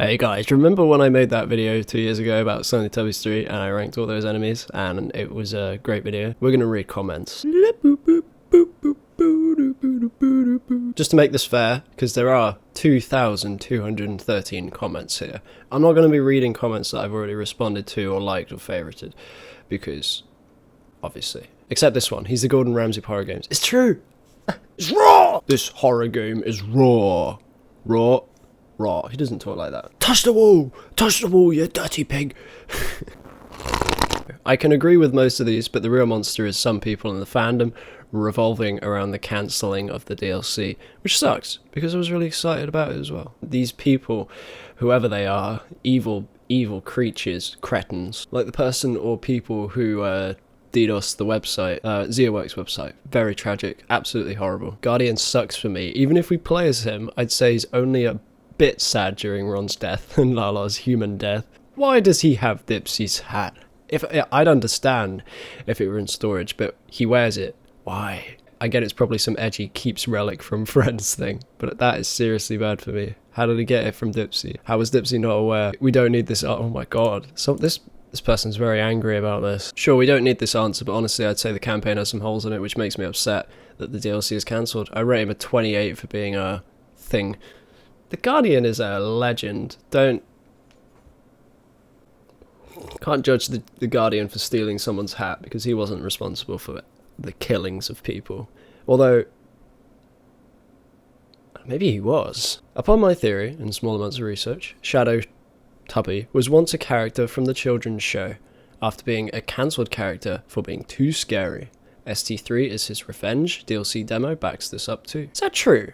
Hey guys, remember when I made that video 2 years ago about Slendytubbies 3 and I ranked all those enemies and it was a great video? We're gonna read comments. Just to make this fair, because there are 2,213 comments here. I'm not going to be reading comments that I've already responded to or liked or favorited, because, obviously. Except this one, he's the Gordon Ramsay of horror games. It's true! It's raw! This horror game is raw. Raw. Raw. He doesn't talk like that. Touch the wall! Touch the wall, you dirty pig! I can agree with most of these, but the real monster is some people in the fandom revolving around the cancelling of the DLC, which sucks, because I was really excited about it as well. These people, whoever they are, evil creatures, cretins, like the person or people who DDoS the website, SoariN's website. Very tragic, absolutely horrible. Guardian sucks for me. Even if we play as him, I'd say he's only a bit sad during Ron's death and Lala's human death. Why does he have Dipsy's hat? I'd understand if it were in storage, but he wears it. Why? I get it's probably some edgy keeps relic from Friends thing, but that is seriously bad for me. How did he get it from Dipsy? How was Dipsy not aware? We don't need this. Oh my god. So this person's very angry about this. Sure, we don't need this answer, but honestly, I'd say the campaign has some holes in it, which makes me upset that the DLC is cancelled. I rate him a 28 for being a thing. The Guardian is a legend. Can't judge the Guardian for stealing someone's hat because he wasn't responsible for the killings of people. Although, maybe he was. Upon my theory, and small amounts of research, Tubby was once a character from the children's show, after being a cancelled character for being too scary. ST3 is his revenge. DLC demo backs this up too. Is that true?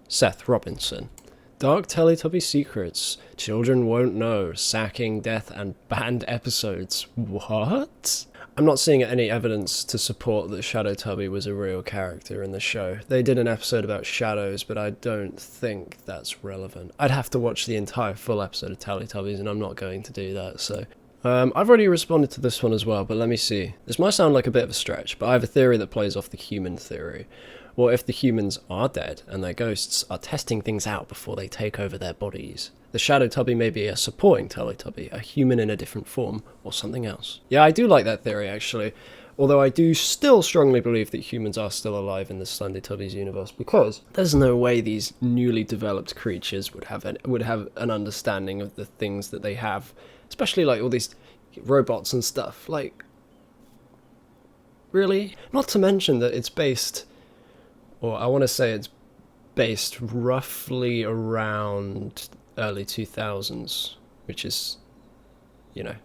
Seth Robinson. Dark Teletubby secrets. Children won't know. Sacking, death, and banned episodes. What? I'm not seeing any evidence to support that Tubby was a real character in the show. They did an episode about shadows, but I don't think that's relevant. I'd have to watch the entire full episode of Teletubbies, and I'm not going to do that, so... I've already responded to this one as well, but let me see. This might sound like a bit of a stretch, but I have a theory that plays off the human theory. What if the humans are dead, and their ghosts are testing things out before they take over their bodies? The Tubby may be a supporting Teletubby, a human in a different form, or something else. Yeah, I do like that theory, actually. Although I do still strongly believe that humans are still alive in the Slendytubbies universe, because there's no way these newly developed creatures would have an understanding of the things that they have. Especially, like, all these robots and stuff. Like, really? Not to mention that it's based... or I want to say it's based roughly around early 2000s, which is, you know,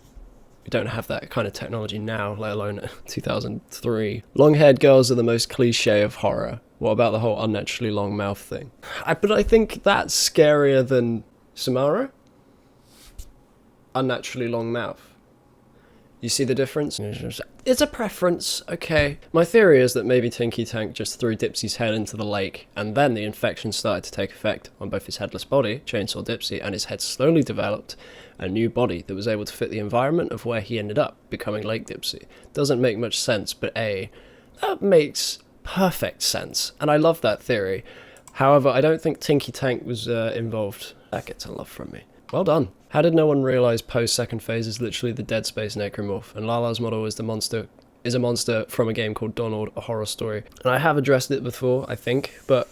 we don't have that kind of technology now, let alone 2003. Long-haired girls are the most cliche of horror. What about the whole unnaturally long mouth thing? But I think that's scarier than Samara. Unnaturally long mouth. You see the difference? It's a preference, okay. My theory is that maybe Tinky Tank just threw Dipsy's head into the lake, and then the infection started to take effect on both his headless body, Chainsaw Dipsy, and his head slowly developed a new body that was able to fit the environment of where he ended up, becoming Lake Dipsy. Doesn't make much sense, but that makes perfect sense, and I love that theory. However, I don't think Tinky Tank was involved. That gets a love from me. Well done. How did no one realise Poe's second phase is literally the Dead Space necromorph, and Lala's model is a monster from a game called Donald, a horror story. And I have addressed it before, I think, but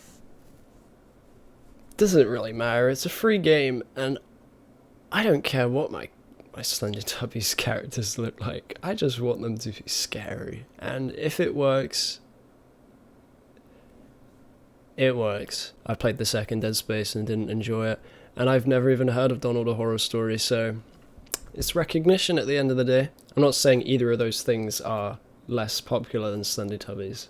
it doesn't really matter. It's a free game, and I don't care what my Slendytubbies characters look like. I just want them to be scary. And if it works, it works. I played the second Dead Space and didn't enjoy it. And I've never even heard of Donald a horror story, so it's recognition at the end of the day. I'm not saying either of those things are less popular than Slendytubbies.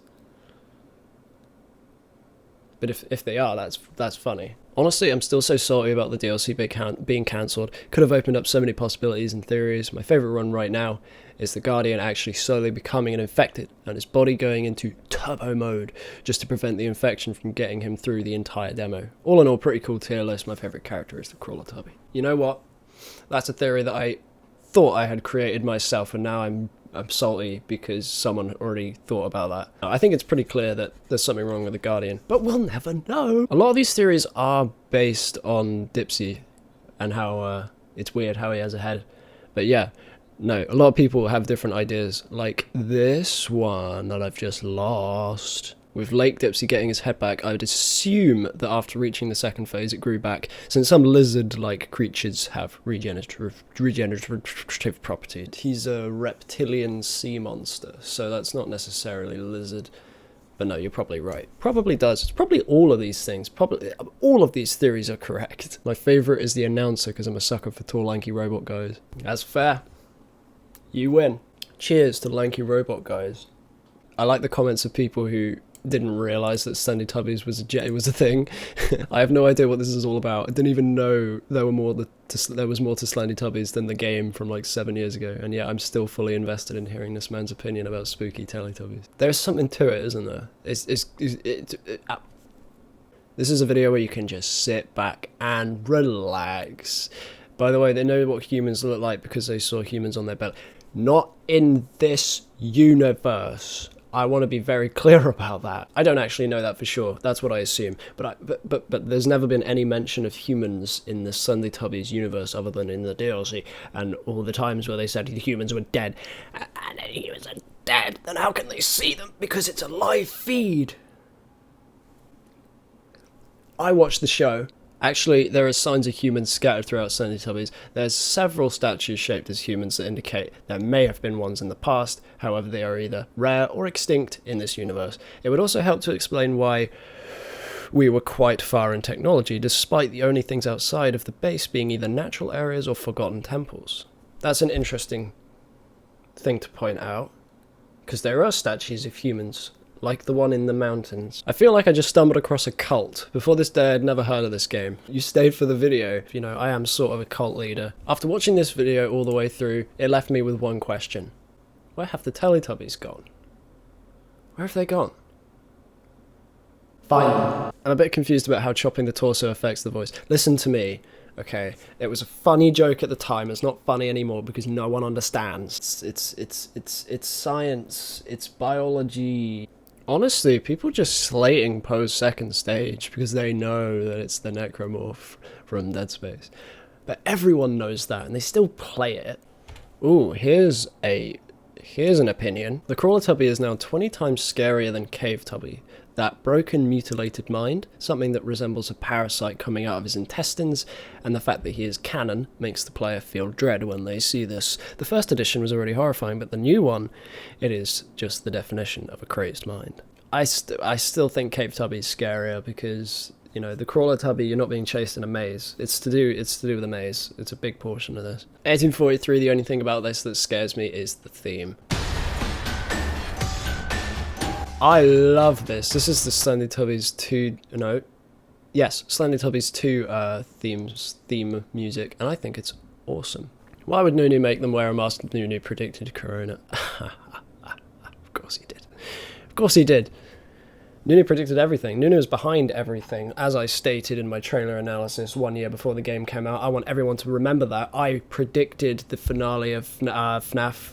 But if they are, that's funny. Honestly, I'm still so salty about the DLC being cancelled. Could have opened up so many possibilities and theories. My favourite run right now is the Guardian actually slowly becoming an infected, and his body going into turbo mode, just to prevent the infection from getting him through the entire demo. All in all, pretty cool tier list. My favourite character is the Crawler Tubby. You know what? That's a theory that I thought I had created myself, and now I'm salty because someone already thought about that. I think it's pretty clear that there's something wrong with the Guardian, but we'll never know. A lot of these theories are based on Dipsy and how it's weird how he has a head. But yeah, no, a lot of people have different ideas, like this one that I've just lost. With Lake Dipsy getting his head back, I would assume that after reaching the second phase it grew back, since some lizard-like creatures have regenerative properties. He's a reptilian sea monster, so that's not necessarily lizard. But no, you're probably right. Probably does. It's probably all of these things. Probably all of these theories are correct. My favourite is the announcer, because I'm a sucker for tall, lanky robot guys. That's fair. You win. Cheers to lanky robot guys. I like the comments of people who didn't realise that Slendytubbies was a thing. I have no idea what this is all about. I didn't even know there was more to Slendytubbies than the game from like 7 years ago, and yet I'm still fully invested in hearing this man's opinion about spooky Teletubbies. There's something to it, isn't there? This is a video where you can just sit back and relax. By the way, they know what humans look like because they saw humans on their belly. Not in this universe. I want to be very clear about that. I don't actually know that for sure. That's what I assume. But there's never been any mention of humans in the Slendytubbies universe other than in the DLC. And all the times where they said the humans were dead. And the humans are dead. Then how can they see them? Because it's a live feed. I watched the show. Actually, there are signs of humans scattered throughout Slendytubbies. There's several statues shaped as humans that indicate there may have been ones in the past, however they are either rare or extinct in this universe. It would also help to explain why we were quite far in technology, despite the only things outside of the base being either natural areas or forgotten temples. That's an interesting thing to point out, because there are statues of humans like the one in the mountains. I feel like I just stumbled across a cult. Before this day, I'd never heard of this game. You stayed for the video. You know, I am sort of a cult leader. After watching this video all the way through, it left me with one question. Where have the Teletubbies gone? Where have they gone? Fine. I'm a bit confused about how chopping the torso affects the voice. Listen to me. Okay, it was a funny joke at the time. It's not funny anymore because no one understands. It's science. It's biology. Honestly, people just slating Poe's second stage because they know that it's the necromorph from Dead Space. But everyone knows that, and they still play it. Ooh, here's an opinion. The Crawler Tubby is now 20 times scarier than Cave Tubby. That broken, mutilated mind, something that resembles a parasite coming out of his intestines, and the fact that he is canon makes the player feel dread when they see this. The first edition was already horrifying, but the new one, it is just the definition of a crazed mind. I still think Cave Tubby is scarier because, you know, the Crawler Tubby, you're not being chased in a maze. It's to do with a maze. It's a big portion of this. 1843, the only thing about this that scares me is the theme. I love this. This is the Slendytubbies 2, no, yes, Slendytubbies 2 theme music, and I think it's awesome. Why would Nunu make them wear a mask? Nunu predicted Corona. Of course he did. Of course he did. Nunu predicted everything. Nunu was behind everything. As I stated in my trailer analysis 1 year before the game came out, I want everyone to remember that. I predicted the finale of FNAF.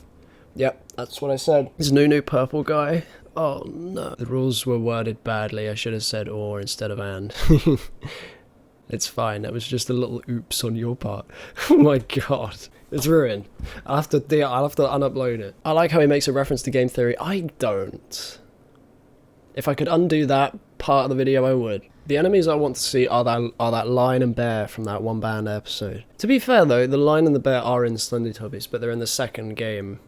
Yep, that's what I said. Is Nunu purple guy? Oh no. The rules were worded badly. I should have said or instead of and. It's fine. That was just a little oops on your part. Oh my god. It's ruined. I'll have to unupload it. I like how he makes a reference to game theory. I don't. If I could undo that part of the video, I would. The enemies I want to see are that lion and bear from that one band episode. To be fair though, the lion and the bear are in Slendytubbies, but they're in the second game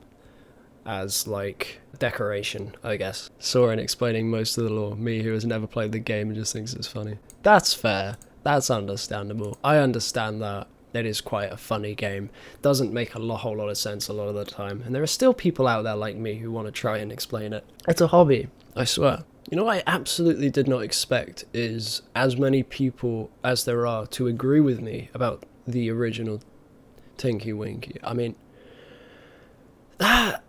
as, like, decoration, I guess. SoariN explaining most of the lore. Me, who has never played the game and just thinks it's funny. That's fair. That's understandable. I understand that. It is quite a funny game. Doesn't make a whole lot of sense a lot of the time. And there are still people out there like me who want to try and explain it. It's a hobby, I swear. You know what I absolutely did not expect is as many people as there are to agree with me about the original Tinky Winky. I mean, that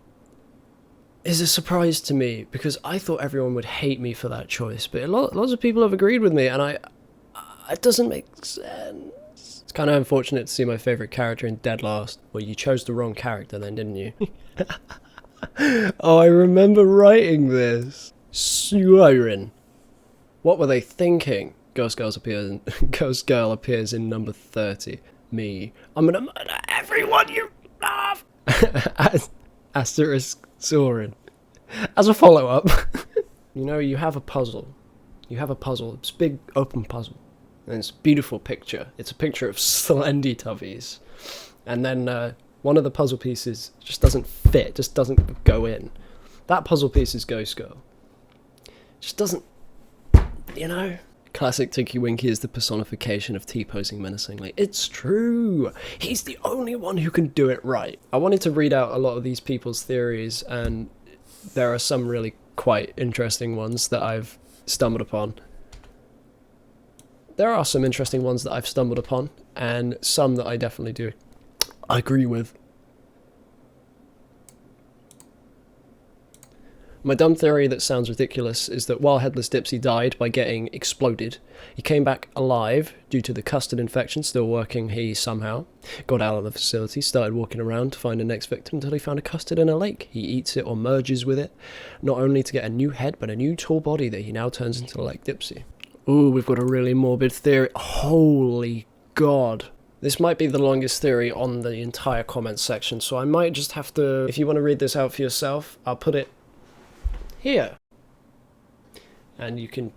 is a surprise to me because I thought everyone would hate me for that choice, but lots of people have agreed with me, and it doesn't make sense. It's kind of unfortunate to see my favourite character in dead last. Well, you chose the wrong character then, didn't you? Oh, I remember writing this. SoariN. What were they thinking? Ghost Girl appears in number 30. me. I'm gonna murder everyone you love. Asterisk SoariN. As a follow-up, you know, you have a puzzle. You have a puzzle. It's a big open puzzle. And it's a beautiful picture. It's a picture of Slendytubbies. And then one of the puzzle pieces just doesn't fit, just doesn't go in. That puzzle piece is Ghost Girl. Just doesn't, you know? Classic Tinky Winky is the personification of T-posing menacingly. It's true! He's the only one who can do it right. I wanted to read out a lot of these people's theories, and there are some really quite interesting ones that I've stumbled upon. There are some interesting ones that I've stumbled upon, and some that I definitely do agree with. My dumb theory that sounds ridiculous is that while Headless Dipsy died by getting exploded, he came back alive due to the custard infection still working. He somehow got out of the facility, started walking around to find the next victim until he found a custard in a lake. He eats it or merges with it, not only to get a new head, but a new tall body that he now turns into Lake Dipsy. Ooh, we've got a really morbid theory. Holy God. This might be the longest theory on the entire comments section, so I might just have to, if you want to read this out for yourself, I'll put it here. And you can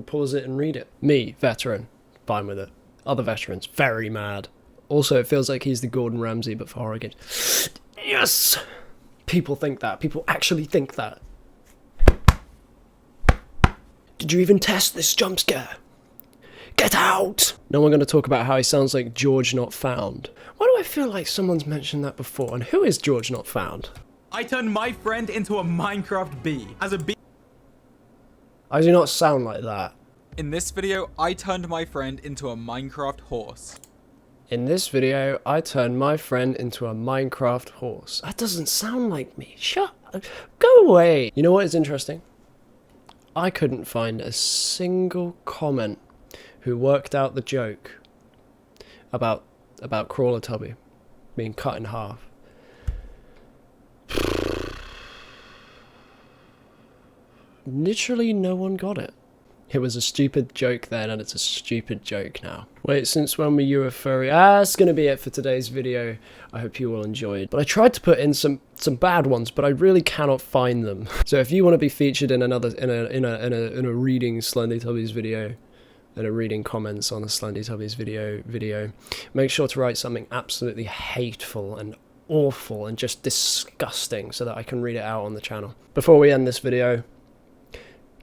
pause it and read it. Me, veteran, fine with it. Other veterans, very mad. Also, it feels like he's the Gordon Ramsay, but for horror games. Yes! People think that. People actually think that. Did you even test this jump scare? Get out! Now I'm going to talk about how he sounds like George Not Found. Why do I feel like someone's mentioned that before? And who is George Not Found? I turned my friend into a Minecraft bee. As a bee. I do not sound like that. In this video, I turned my friend into a Minecraft horse. In this video, I turned my friend into a Minecraft horse. That doesn't sound like me. Shut up. Go away. You know what is interesting? I couldn't find a single comment who worked out the joke about Crawler Tubby being cut in half. Literally no one got it. It was a stupid joke then, and it's a stupid joke now. Wait, since when were you a furry? That's gonna be it for today's video. I hope you all enjoyed. But I tried to put in some bad ones, but I really cannot find them. So if you want to be featured in another in a reading Slendytubbies video, in a reading comments on a Slendytubbies video, make sure to write something absolutely hateful and awful and just disgusting so that I can read it out on the channel. Before we end this video,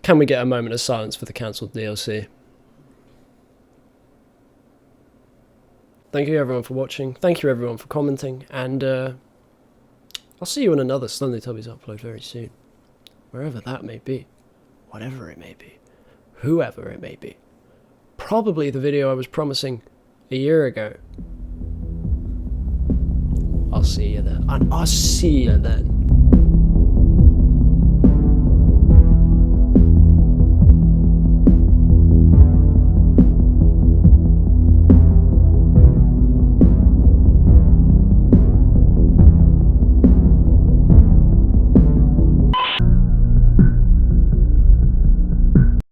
can we get a moment of silence for the cancelled DLC? Thank you everyone for watching, thank you everyone for commenting, and I'll see you in another Slendytubbies upload very soon. Wherever that may be, whatever it may be, whoever it may be. Probably the video I was promising a year ago. I'll see you then. And I'll see you then.